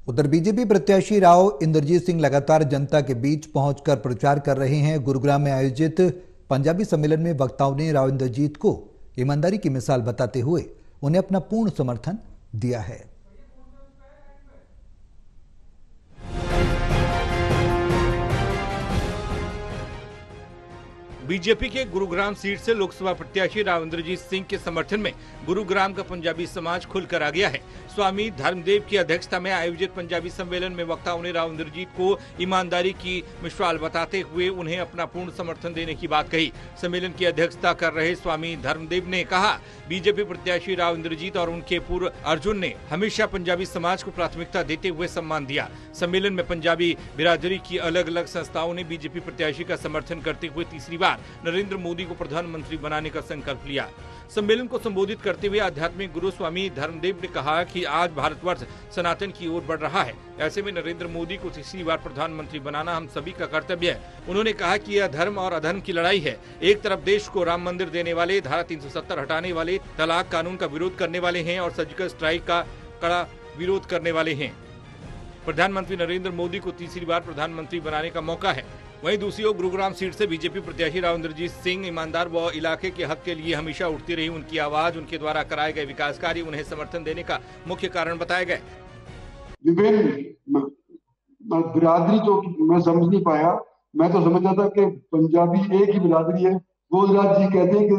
उधर बीजेपी प्रत्याशी राव इंद्रजीत सिंह लगातार जनता के बीच पहुंचकर प्रचार कर रहे हैं। गुरुग्राम में आयोजित पंजाबी सम्मेलन में वक्ताओं ने राव इंद्रजीत को ईमानदारी की मिसाल बताते हुए उन्हें अपना पूर्ण समर्थन दिया है। बीजेपी के गुरुग्राम सीट से लोकसभा प्रत्याशी राव इंद्रजीत सिंह के समर्थन में गुरुग्राम का पंजाबी समाज खुलकर आ गया है। स्वामी धर्मदेव की अध्यक्षता में आयोजित पंजाबी सम्मेलन में वक्ताओं ने राव इंद्रजीत को ईमानदारी की मिसाल बताते हुए उन्हें अपना पूर्ण समर्थन देने की बात कही। सम्मेलन की अध्यक्षता कर रहे स्वामी धर्मदेव ने कहा, बीजेपी प्रत्याशी राव इंद्रजीत और उनके पूर्व अर्जुन ने हमेशा पंजाबी समाज को प्राथमिकता देते हुए सम्मान दिया। सम्मेलन में पंजाबी बिरादरी की अलग अलग संस्थाओं ने बीजेपी प्रत्याशी का समर्थन करते हुए तीसरी बार नरेंद्र मोदी को प्रधानमंत्री बनाने का संकल्प लिया। सम्मेलन को संबोधित करते हुए आध्यात्मिक गुरु स्वामी धर्मदेव ने कहा कि आज भारतवर्ष सनातन की ओर बढ़ रहा है। ऐसे में नरेंद्र मोदी को तीसरी बार प्रधानमंत्री बनाना हम सभी का कर्तव्य है। उन्होंने कहा कि यह धर्म और अधर्म की लड़ाई है। एक तरफ देश को राम मंदिर देने वाले, धारा 370 हटाने वाले, तलाक कानून का विरोध करने वाले हैं और सर्जिकल स्ट्राइक का कड़ा विरोध करने वाले हैं। प्रधानमंत्री नरेंद्र मोदी को तीसरी बार प्रधानमंत्री बनाने का मौका है। वहीं दूसरी ओर गुरुग्राम सीट से बीजेपी प्रत्याशी राव इंद्रजीत सिंह ईमानदार व इलाके के हक के लिए हमेशा उठती रही। उनकी आवाज, उनके द्वारा कराए गए विकास कार्य उन्हें समर्थन देने का मुख्य कारण बताए गए। विभिन्न बिरादरी जो मैं समझ नहीं पाया, मैं तो समझता था कि पंजाबी एक ही बिरादरी है। गोलराज जी कहते हैं कि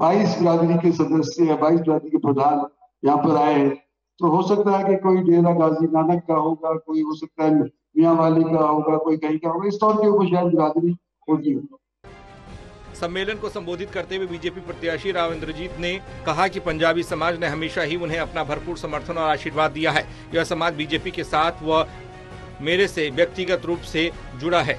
22 बिरादरी के सदस्य या 22 बिरादरी के प्रधान यहाँ पर आए हैं, तो हो सकता है कि कोई डेरा गाजी नानक का होगा, कोई हो सकता है मियां वाली का होगा, कोई कहीं का होगा। इस तौर के ऊपर शायद बिरादरी होगी। सम्मेलन को संबोधित करते हुए बीजेपी प्रत्याशी राव इंद्रजीत ने कहा कि पंजाबी समाज ने हमेशा ही उन्हें अपना भरपूर समर्थन और आशीर्वाद दिया है। यह समाज बीजेपी के साथ व मेरे से व्यक्तिगत रूप से जुड़ा है।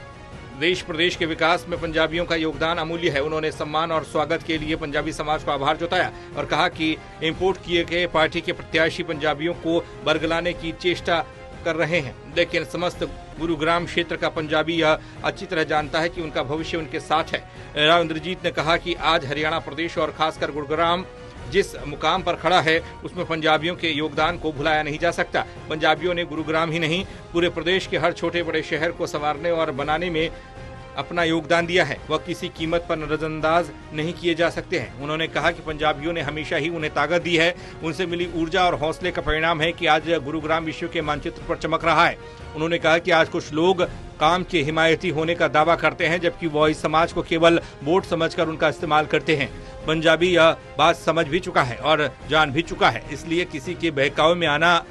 देश प्रदेश के विकास में पंजाबियों का योगदान अमूल्य है। उन्होंने सम्मान और स्वागत के लिए पंजाबी समाज को आभार जताया और कहा कि इंपोर्ट किए गए पार्टी के प्रत्याशी पंजाबियों को बरगलाने की चेष्टा कर रहे हैं, लेकिन समस्त गुरुग्राम क्षेत्र का पंजाबी यह अच्छी तरह जानता है कि उनका भविष्य उनके साथ है। राव इंद्रजीत ने कहा कि आज हरियाणा प्रदेश और खासकर गुरुग्राम जिस मुकाम पर खड़ा है उसमें पंजाबियों के योगदान को भुलाया नहीं जा सकता। पंजाबियों ने गुरुग्राम ही नहीं पूरे प्रदेश के हर छोटे बड़े शहर को संवारने और बनाने में अपना योगदान दिया है। वह किसी कीमत पर नजरअंदाज नहीं किए जा सकते हैं। उन्होंने कहा कि पंजाबियों ने हमेशा ही उन्हें ताकत दी है। उनसे मिली ऊर्जा और हौसले का परिणाम है कि आज गुरुग्राम विश्व के मानचित्र पर चमक रहा है। उन्होंने कहा कि आज कुछ लोग काम के हिमायती होने का दावा करते हैं, जबकि वह इस समाज को केवल वोट समझकर उनका इस्तेमाल करते हैं। पंजाबी यह बात समझ भी चुका है और जान भी चुका है, इसलिए किसी के बहकावे में आना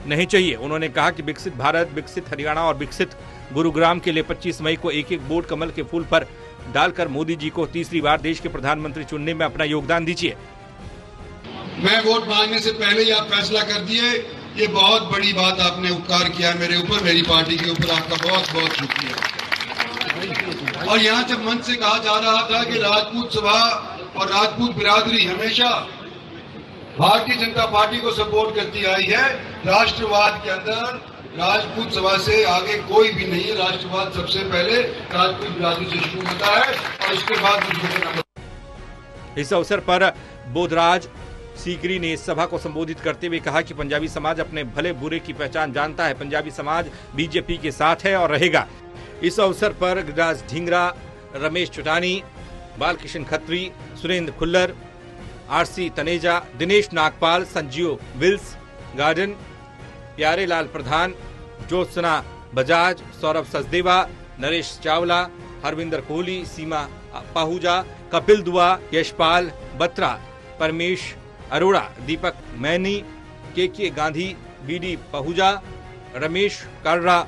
नहीं चाहिए। उन्होंने कहा कि विकसित भारत, विकसित हरियाणा और विकसित गुरुग्राम के लिए 25 मई को एक एक वोट कमल के फूल पर डालकर मोदी जी को तीसरी बार देश के प्रधानमंत्री चुनने में अपना योगदान दीजिए। मैं वोट मांगने से पहले ही आप फैसला कर दिए, ये बहुत बड़ी बात आपने उपकार किया मेरे ऊपर, मेरी पार्टी के ऊपर। आपका बहुत बहुत शुक्रिया। और यहाँ जब मंच से कहा जा रहा था कि राजपूत सभा और राजपूत बिरादरी हमेशा भारतीय जनता पार्टी को सपोर्ट करती आई है। राष्ट्रवाद के अंदर राजपूत सभा से आगे कोई भी नहीं है। राष्ट्रवाद सबसे पहले राजपूत बिरादरी से शुरू होता है और उसके बाद। इस अवसर पर बोधराज सीकरी ने सभा को संबोधित करते हुए कहा कि पंजाबी समाज अपने भले बुरे की पहचान जानता है। पंजाबी समाज बीजेपी के साथ है और रहेगा। इस अवसर पर Giriraj Dhingra, Ramesh Chutani, Balkishan Khatri, Surender Khullar, RC Taneja, Dinesh Nagpal, Sanjeev Wills Garden, Pyare Lal प्रधान, ज्योत्सना बजाज, सौरभ सचदेवा, नरेश चावला, हरविंदर कोहली, सीमा पाहुजा, कपिल दुआ, यशपाल बत्रा, परमेश अरोड़ा, दीपक मैनी, के गांधी, बीडी पहुजा, रमेश कालरा,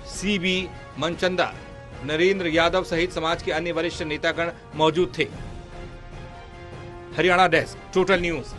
सीबी मनचंदा, नरेंद्र यादव सहित समाज के अन्य वरिष्ठ नेतागण मौजूद थे। Haryana desk, total news.